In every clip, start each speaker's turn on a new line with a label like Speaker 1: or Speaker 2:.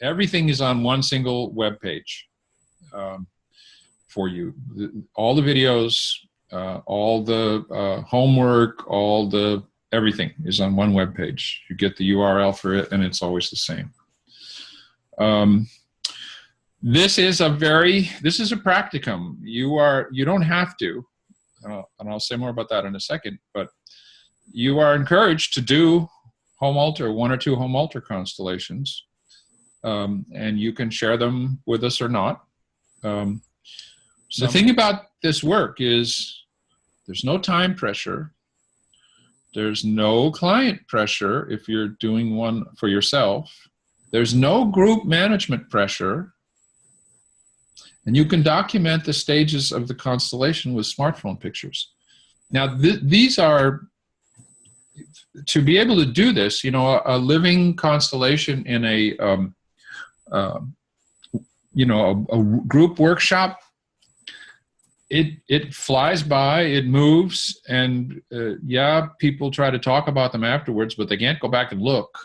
Speaker 1: everything is on one single web page for you. All the videos, all the homework, everything is on one web page. You get the URL for it, and it's always the same. This is a practicum. You don't have to, and I'll say more about that in a second, but you are encouraged to do home altar, 1 or 2 home altar constellations, and you can share them with us or not. The thing about this work is there's no time pressure. There's no client pressure if you're doing one for yourself. There's no group management pressure. And you can document the stages of the constellation with smartphone pictures. Now, these are, to be able to do this, you know, a living constellation in a group workshop, it flies by, it moves, and yeah, people try to talk about them afterwards, but they can't go back and look.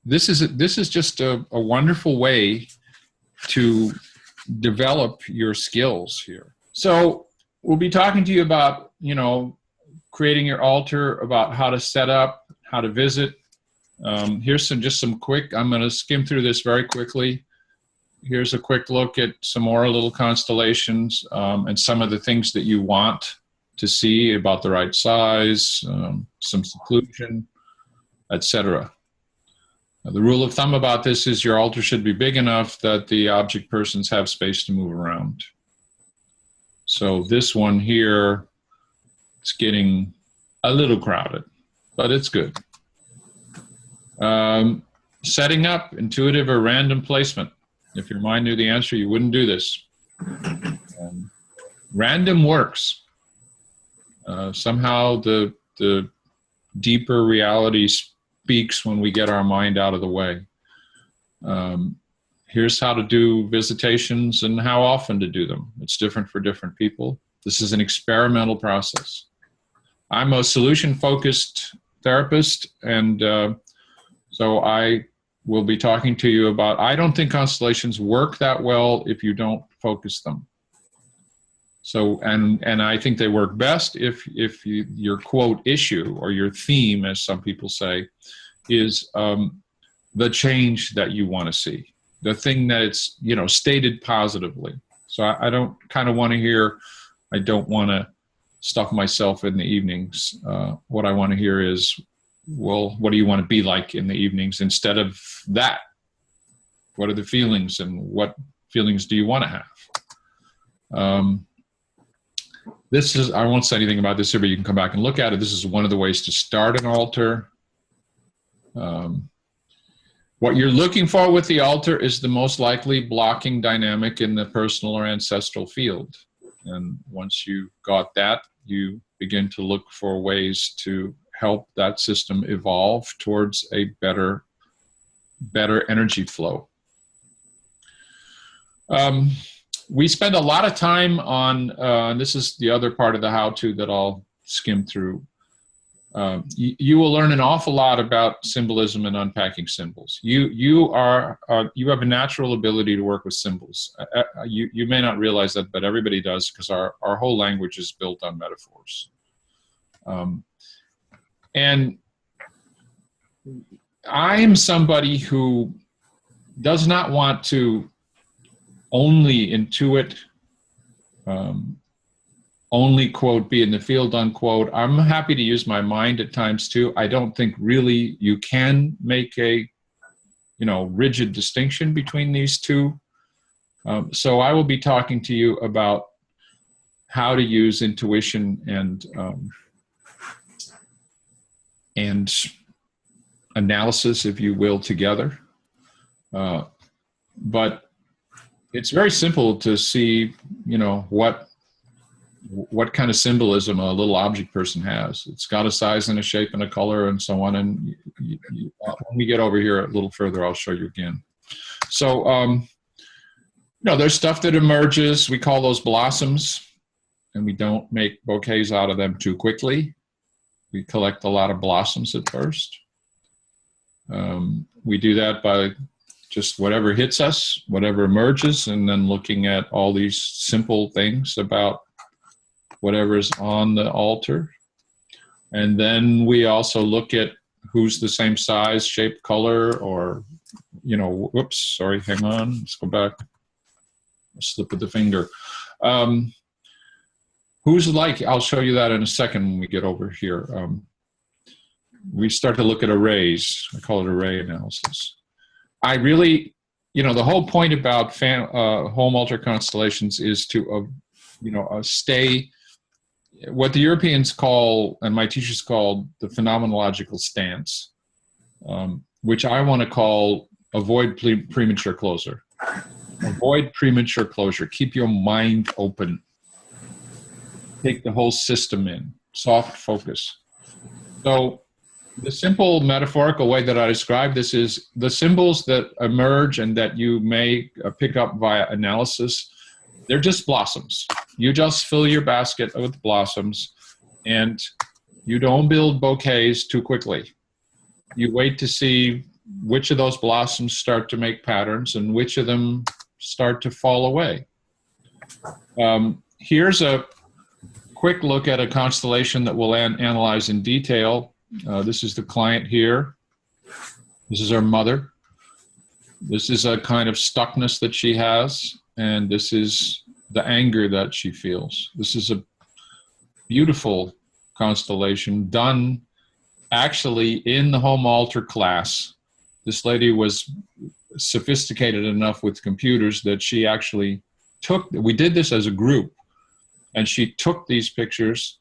Speaker 1: This is just a wonderful way to develop your skills here. So we'll be talking to you about, you know, creating your altar, about how to set up, how to visit. Here's some quick, I'm going to skim through this very quickly. Here's a quick look at some more little constellations and some of the things that you want to see about the right size, some seclusion, etc. The rule of thumb about this is your altar should be big enough that the object persons have space to move around. So this one here, it's getting a little crowded, but it's good. Setting up intuitive or random placement. If your mind knew the answer, you wouldn't do this. Random works. Somehow the deeper reality speaks when we get our mind out of the way. Here's how to do visitations and how often to do them. It's different for different people. This is an experimental process. I'm a solution-focused therapist, and so I will be talking to you about, I don't think constellations work that well if you don't focus them. So, and I think they work best if your quote issue or your theme, as some people say, is the change that you want to see, the thing that it's, you know, stated positively. So I don't kind of want to hear, I don't want to stuff myself in the evenings. What I want to hear is, well, what do you want to be like in the evenings instead of that? What are the feelings, and what feelings do you want to have? This is, I won't say anything about this here, but you can come back and look at it. This is one of the ways to start an altar. What you're looking for with the altar is the most likely blocking dynamic in the personal or ancestral field. And once you've got that, you begin to look for ways to help that system evolve towards a better energy flow. We spend a lot of time on, and this is the other part of the how-to that I'll skim through. You will learn an awful lot about symbolism and unpacking symbols. You have a natural ability to work with symbols. You may not realize that, but everybody does, because our whole language is built on metaphors. And I am somebody who does not want to only intuit, only quote, be in the field, unquote. I'm happy to use my mind at times too. I don't think really you can make a, you know, rigid distinction between these two. So I will be talking to you about how to use intuition and analysis, if you will, together. But it's very simple to see, you know, what kind of symbolism a little object person has. It's got a size and a shape and a color and so on. And when we get over here a little further, I'll show you again. So, you know, there's stuff that emerges. We call those blossoms, and we don't make bouquets out of them too quickly. We collect a lot of blossoms at first. we do that by just whatever hits us, whatever emerges, and then looking at all these simple things about whatever's on the altar. And then we also look at who's the same size, shape, color, or, you know, whoops, sorry, hang on, let's go back. Slip of the finger. Who's like, I'll show you that in a second when we get over here. We start to look at arrays. I call it array analysis. I really, you know, the whole point about home altar constellations is to, stay, what the Europeans call, and my teachers called, the phenomenological stance, which I want to call avoid premature closure. Avoid premature closure. Keep your mind open. Take the whole system in. Soft focus. So the simple metaphorical way that I describe this is the symbols that emerge and that you may pick up via analysis, they're just blossoms. You just fill your basket with blossoms, and you don't build bouquets too quickly. You wait to see which of those blossoms start to make patterns and which of them start to fall away. Here's a quick look at a constellation that we'll analyze in detail. This is the client here. This is her mother. This is a kind of stuckness that she has, and this is the anger that she feels. This is a beautiful constellation done actually in the home altar class. This lady was sophisticated enough with computers that she actually we did this as a group, and she took these pictures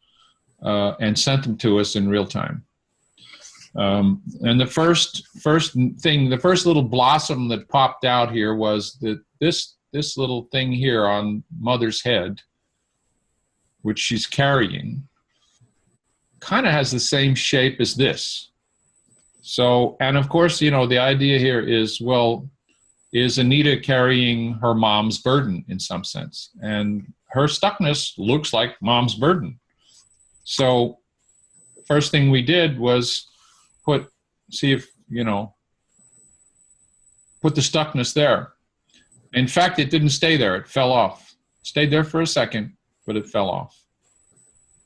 Speaker 1: and sent them to us in real time. And the first thing, the first little blossom that popped out here was that this little thing here on mother's head, which she's carrying, kind of has the same shape as this. So, and of course, you know, the idea here is, well, is Anita carrying her mom's burden in some sense? And her stuckness looks like mom's burden. So first thing we did was see if, you know, put the stuckness there. In fact, it didn't stay there. It fell off. It stayed there for a second, but it fell off.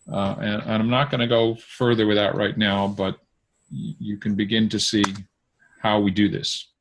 Speaker 1: And I'm not going to go further with that right now, but you can begin to see how we do this.